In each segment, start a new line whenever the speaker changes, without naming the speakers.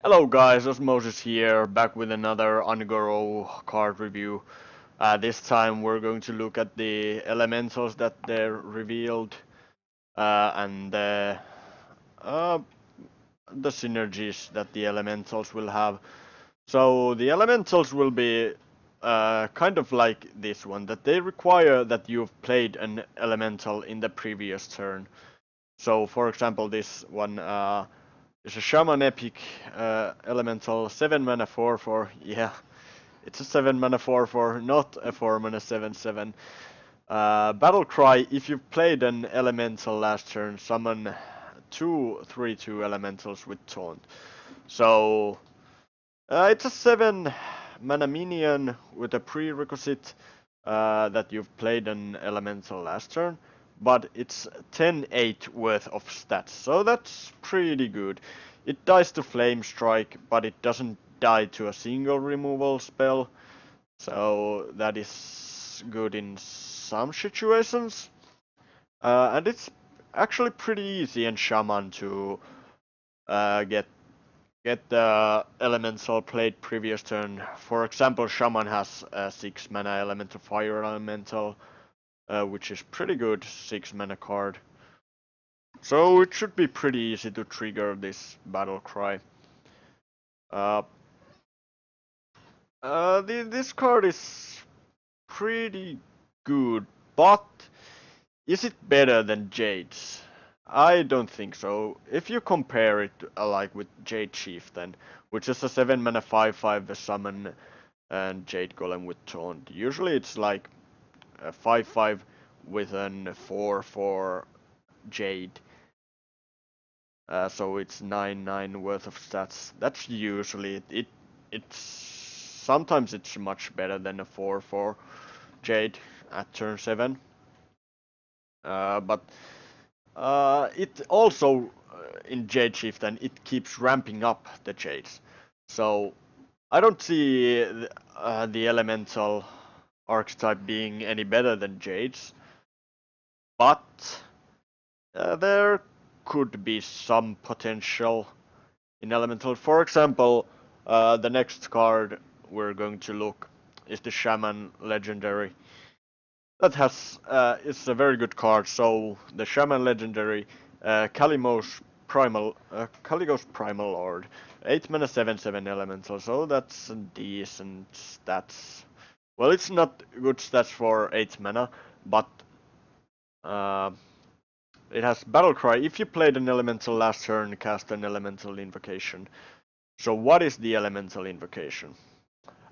Hello guys, Ozzmousis here, back with another Ungoro card review. This time we're going to look at the elementals that they're revealed and uh, the synergies that the elementals will have. So the elementals will be kind of like this one, that they require that you've played an elemental in the previous turn. So for example, this one is a Shaman Epic elemental 7 mana 4/4. Yeah, it's a 7 mana 4/4, not a 4 mana 7/7. Battle Cry, if you've played an elemental last turn, summon 2/3/2 elementals with taunt. So it's a 7 mana minion with a prerequisite that you've played an elemental last turn, but it's 10/8 worth of stats, so that's pretty good. It dies to Flame Strike, but it doesn't die to a single removal spell, so that is good in some situations. And it's actually pretty easy in Shaman to get the elemental played previous turn. For example, Shaman has a 6 mana elemental fire elemental, which is pretty good 6 mana card. So it should be pretty easy to trigger this battle cry. This card is pretty good, but is it better than Jade's? I don't think so. If you compare it like with Jade Chieftain, which is a 7 mana 5/5 the summon and Jade Golem with taunt. Usually it's like a 5/5 with an 4/4 Jade. So it's 9/9 worth of stats. That's usually it. It's sometimes it's much better than a 4/4 Jade at turn 7. But it also in Jade Chieftain it keeps ramping up the Jades. So I don't see the elemental archetype being any better than Jades, but there could be some potential in elemental. For example, the next card we're going to look is the Shaman Legendary. That has it's a very good card. So the Shaman Legendary, Kaligos Primal Lord, 8 mana 7/7 elemental. So that's a decent stats. Well, it's not good stats for 8 mana, but uh, it has Battle Cry. If you played an elemental last turn, cast an elemental invocation. So what is the elemental invocation?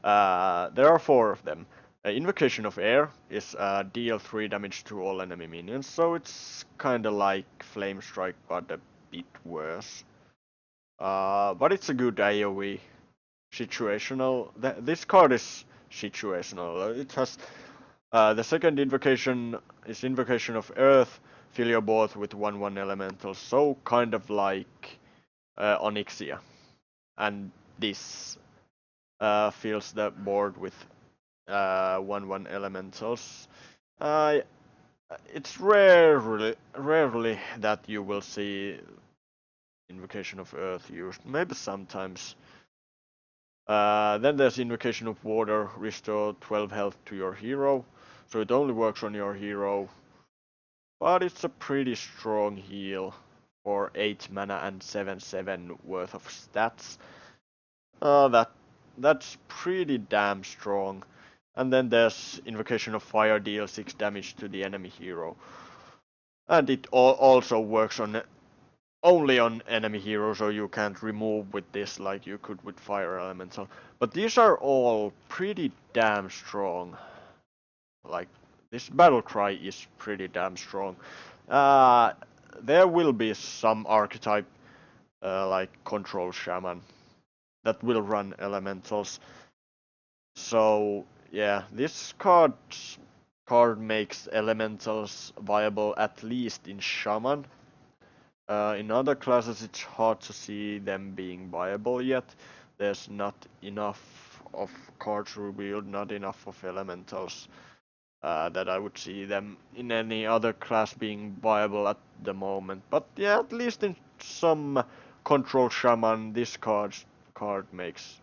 There are 4 of them. Invocation of Air is deal 3 damage to all enemy minions, so it's kinda like Flame Strike but a bit worse. But it's a good AoE. Situational. This card is situational. It has the second invocation is Invocation of Earth. Fill your board with 1/1 elemental, so kind of like Onyxia. And this fills the board with 1/1 elementals. It's rarely that you will see Invocation of Earth used. Maybe sometimes. Then there's Invocation of Water. Restore 12 health to your hero. So it only works on your hero. But it's a pretty strong heal for 8 mana and 7/7 worth of stats. That's pretty damn strong. And then there's Invocation of Fire, deal 6 damage to the enemy hero. And it also works on only on enemy heroes, so you can't remove with this like you could with Fire Elemental. But these are all pretty damn strong. Like, this Battle Cry is pretty damn strong. There will be some archetype, like Control Shaman, that will run Elementals. So yeah, this card makes elementals viable at least in Shaman. In other classes, it's hard to see them being viable yet. There's not enough of cards revealed, not enough of elementals that I would see them in any other class being viable at the moment. But yeah, at least in some Control Shaman, this card card makes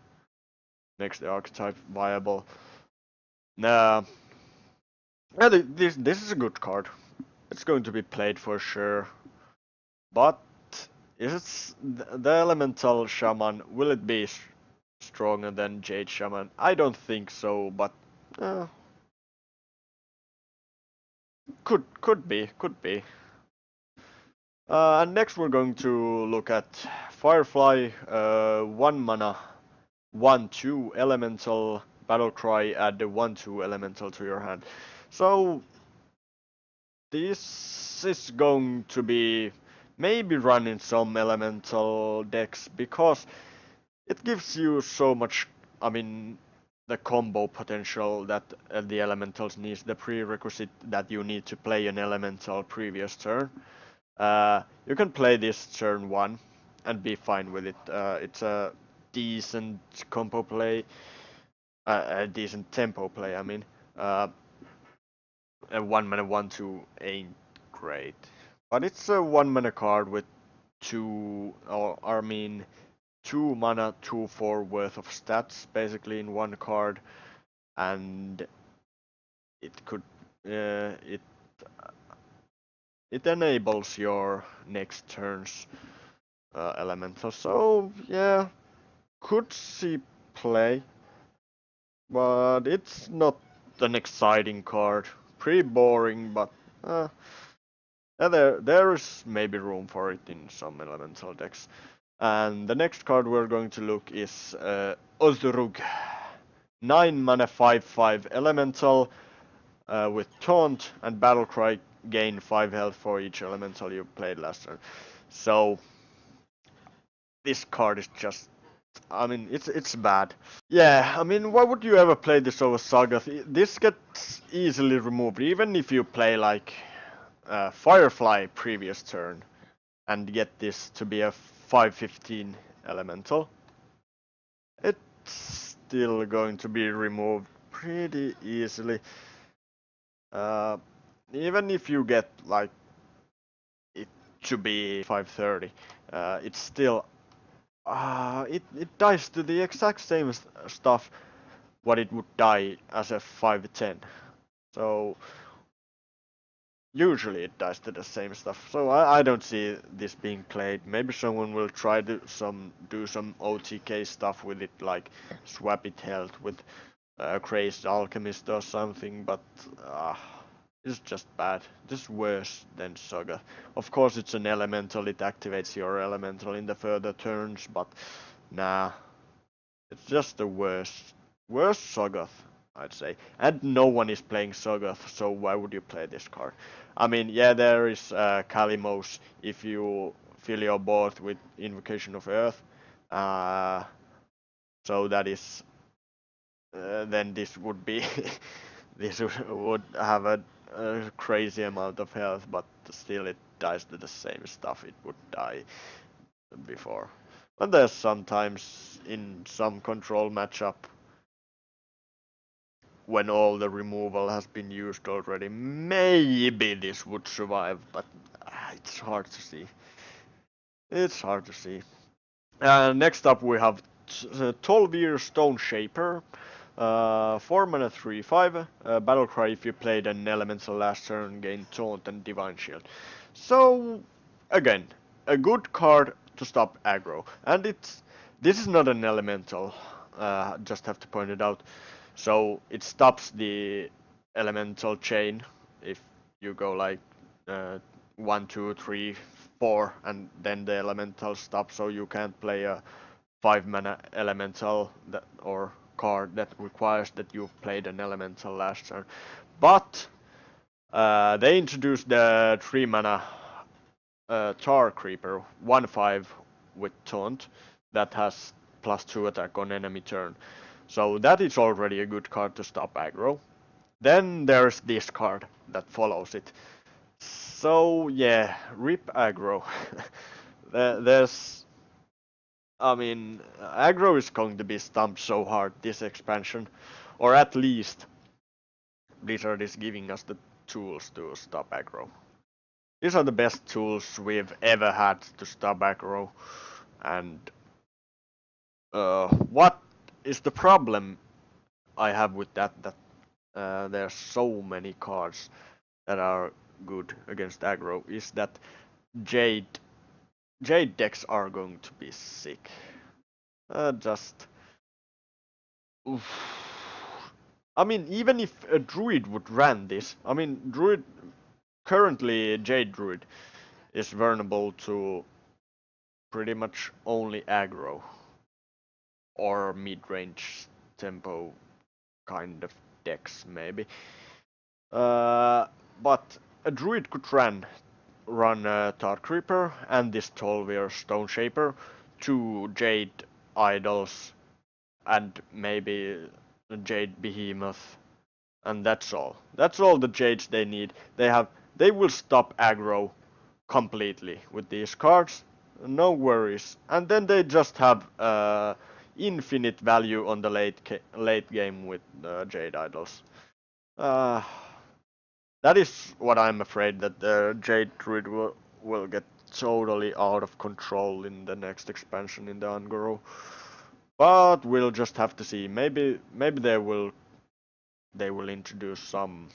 the archetype viable. Nah, yeah, this is a good card. It's going to be played for sure. But is it the elemental shaman? Will it be stronger than Jade Shaman? I don't think so, but could be. And next we're going to look at Firefly, 1 mana, 1/2 elemental battle cry. Add the 1/2 elemental to your hand. So this is going to be maybe run in some elemental decks because it gives you so much. I mean, the combo potential that the elementals needs, the prerequisite that you need to play an elemental previous turn. You can play this turn 1 and be fine with it. It's a decent combo play, a decent tempo play. I mean, a 1 mana 1/2 ain't great, but it's a 1 mana card with 2 mana 2/4 worth of stats basically in one card, and it could it enables your next turn's elemental. So yeah, could see play, but it's not an exciting card. Pretty boring, but there is maybe room for it in some elemental decks. And the next card we're going to look is Ozzmousis, 9 mana 5/5 elemental with taunt and battle cry. Gain 5 health for each elemental you played last turn. So this card is just, I mean, it's bad. Yeah, I mean, why would you ever play this over Saga? This gets easily removed, even if you play like Firefly previous turn and get this to be a 5/15 elemental. It's still going to be removed pretty easily. Even if you get like it to be 5/30, it's still it dies to the exact same stuff what it would die as a 5/10. So usually it dies to the same stuff. So I don't see this being played. Maybe someone will try to do some OTK stuff with it, like swap it health with Crazed Alchemist or something, but it's just bad. This is worse than Saga. Of course it's an elemental, it activates your elemental in the further turns, but nah. It's just the worst Sagoth, I'd say. And no one is playing Sagoth, so why would you play this card? I mean, yeah, there is Kalimos if you fill your board with Invocation of Earth. So that is then this would be this would have a crazy amount of health, but still it dies to the same stuff it would die before. And there's sometimes in some control matchup when all the removal has been used already, maybe this would survive, but it's hard to see. It's hard to see. Next up we have 12-year Stone Shaper. 4 mana 3/5. Battle cry if you played an elemental last turn, gain taunt and divine shield. So again, a good card to stop aggro. And this is not an elemental. Just have to point it out. So it stops the elemental chain if you go like 1, 2, 3, 4, and then the elemental stops. So you can't play a 5 mana elemental or card that requires that you've played an elemental last turn. But they introduced the 3 mana Tar Creeper 1/5 with taunt that has +2 attack on enemy turn. So that is already a good card to stop aggro. Then there's this card that follows it. So yeah, rip aggro. I mean, aggro is going to be stumped so hard this expansion, or at least Blizzard is giving us the tools to stop aggro. These are the best tools we've ever had to stop aggro, and What is the problem I have with that? There are so many cards that are good against aggro. Is that Jade Jade decks are going to be sick. Just. Oof. I mean, even if a druid would run this, I mean, druid currently Jade druid is vulnerable to pretty much only aggro or mid-range tempo kind of decks maybe. But a druid could run Thought Creeper and this Tolvir Stone Shaper, two Jade idols, and maybe a Jade Behemoth, and that's all. That's all the Jades they need. They will stop aggro completely with these cards, no worries. And then they just have infinite value on the late game with Jade idols. Uh, that is what I'm afraid that the Jade Druid will get totally out of control in the next expansion in the Ungoro. But we'll just have to see. Maybe they will introduce some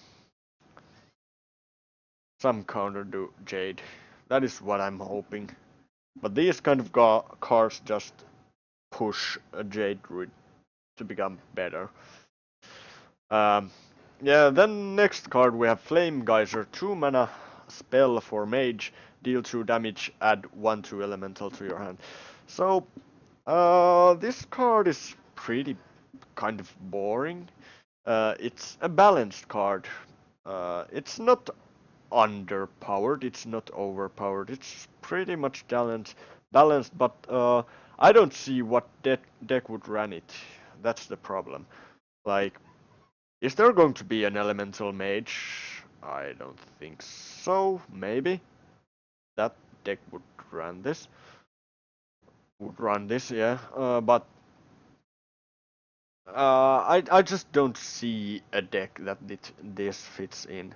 counter to Jade. That is what I'm hoping. But these kind of cards just push a Jade Druid to become better. Yeah, then next card we have Flame Geyser, 2 mana spell for mage, deal 2 damage, add 1/2 elemental to your hand. So, this card is pretty kind of boring. It's a balanced card. It's not underpowered, it's not overpowered, it's pretty much balanced, but I don't see what deck would run it. That's the problem. Like, is there going to be an elemental mage? I don't think so. Maybe that deck would run this. Yeah. But I just don't see a deck that this fits in.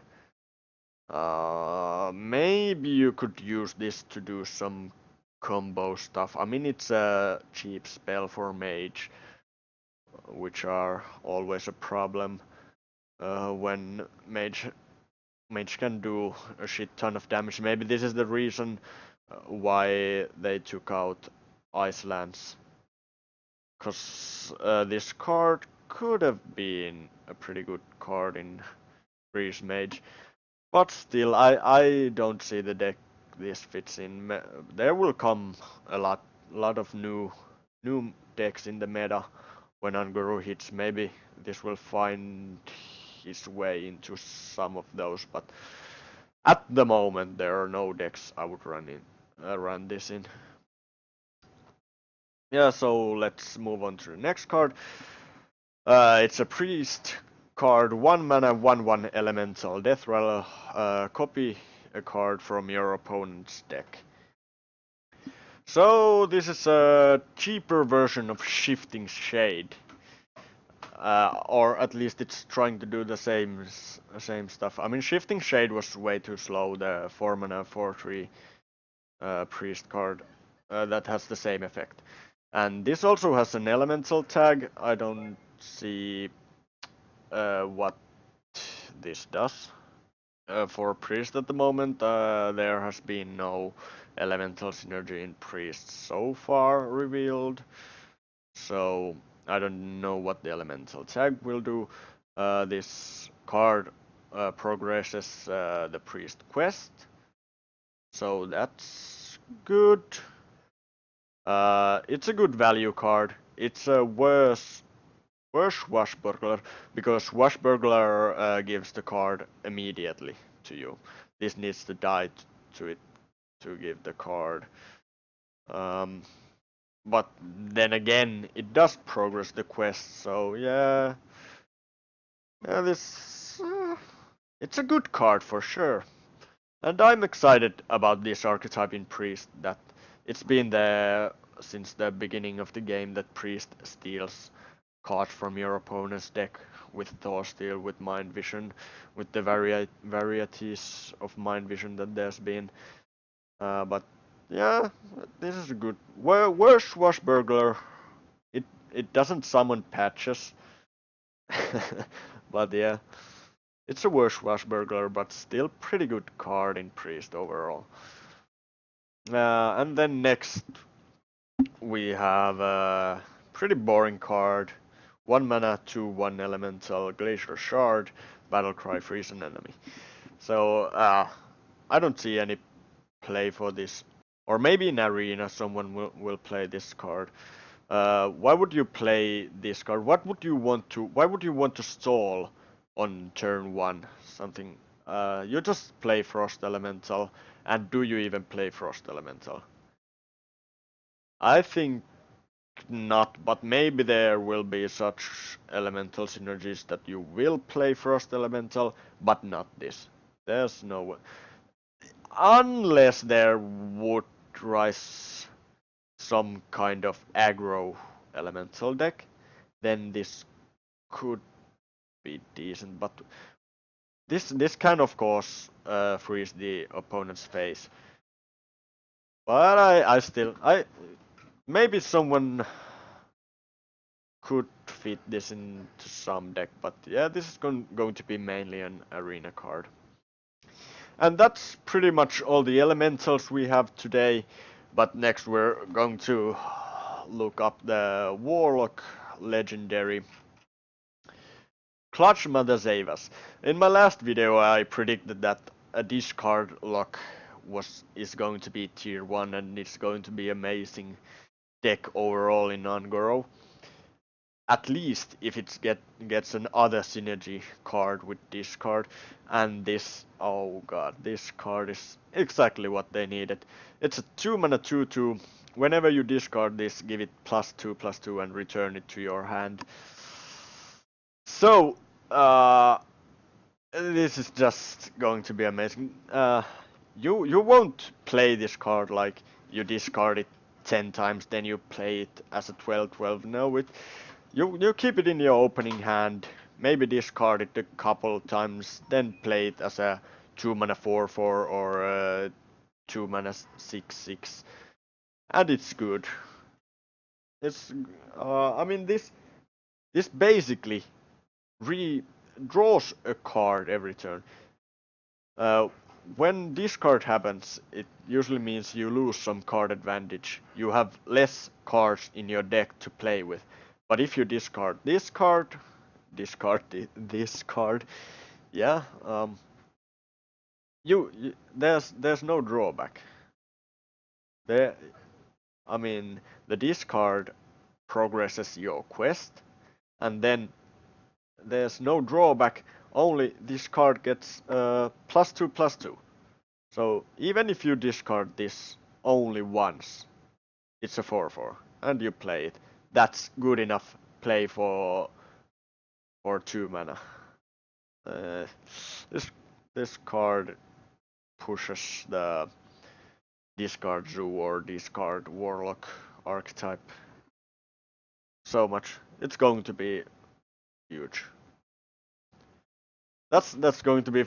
Maybe you could use this to do some combo stuff. I mean, it's a cheap spell for mage, which are always a problem when mage can do a shit ton of damage. Maybe this is the reason why they took out Icelands, because this card could have been a pretty good card in Breeze Mage. But still, I don't see the deck this fits in. There will come a lot of new decks in the meta when Unguru hits. Maybe this will find his way into some of those, but at the moment there are no decks I would run this in. Yeah, so let's move on to the next card. It's a priest card, 1 mana, 1/1 elemental. Death Rattle, copy a card from your opponent's deck. So this is a cheaper version of Shifting Shade. Or at least it's trying to do the same stuff. I mean, Shifting Shade was way too slow, the 4 mana, 4/3 priest card that has the same effect. And this also has an elemental tag. I don't see what this does. For priest at the moment, there has been no elemental synergy in priest so far revealed, so I don't know what the elemental tag will do. This card progresses the priest quest, so that's good. It's a good value card. It's a worse Swashbuckler, because Swashbuckler gives the card immediately to you. This needs to die to it to give the card. But then again, it does progress the quest, so yeah. This it's a good card for sure. And I'm excited about this archetype in Priest, that it's been there since the beginning of the game, that Priest steals cards from your opponent's deck with Thorsteel, with Mind Vision, with the varieties of Mind Vision that there's been. But yeah, this is a good. Where's Swashbuckler? It it doesn't summon patches. But yeah, it's a worse Washburglar, but still pretty good card in Priest overall. And then next we have a pretty boring card. 1 mana, 2/1 elemental, Glacier Shard, Battlecry, freeze an enemy. So I don't see any play for this. Or maybe in Arena someone will play this card. Why would you play this card? Why would you want to stall on turn 1? Something. You just play Frost Elemental, and do you even play Frost Elemental? I think not, but maybe there will be such elemental synergies that you will play Frost Elemental, but not this. There's no way. Unless there would rise some kind of aggro elemental deck, then this could be decent, but this can of course freeze the opponent's face. But I maybe someone could fit this into some deck, but yeah, this is going to be mainly an arena card. And that's pretty much all the elementals we have today, but next we're going to look up the Warlock Legendary. Clutch Mother Save Us. In my last video I predicted that a discard lock is going to be tier 1 and it's going to be amazing deck overall in Ungoro. At least if it gets an other synergy card with this card, and this, oh god, this card is exactly what they needed. It's a 2 mana 2/2. Whenever you discard this, give it +2/+2 and return it to your hand. So this is just going to be amazing. You won't play this card like you discard it 10 times, then you play it as a 12/12. No, you keep it in your opening hand, maybe discard it a couple times, then play it as a 2 mana 4/4 or a 2 mana 6/6, and it's good. It's I mean this basically draws a card every turn. When discard happens, it usually means you lose some card advantage. You have less cards in your deck to play with. But if you discard this card, this card, yeah, there's no drawback. I mean, the discard progresses your quest, and then there's no drawback. Only this card gets +2/+2. So even if you discard this only once, it's a 4/4, and you play it. That's good enough play for 2 mana. This card pushes the discard Zoo or discard Warlock archetype so much. It's going to be huge. That's going to be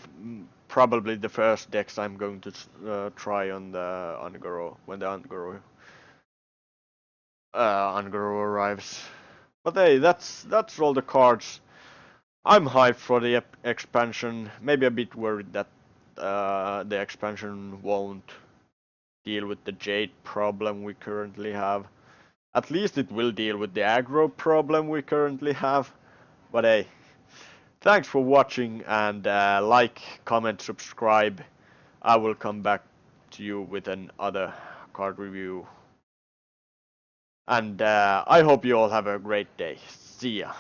probably the first decks I'm going to try on the Ungoro when the Ungoro arrives. But hey, that's all the cards. I'm hyped for the expansion. Maybe a bit worried that the expansion won't deal with the jade problem we currently have. At least it will deal with the aggro problem we currently have. But hey, thanks for watching, and like, comment, subscribe. I will come back to you with another card review. And I hope you all have a great day. See ya.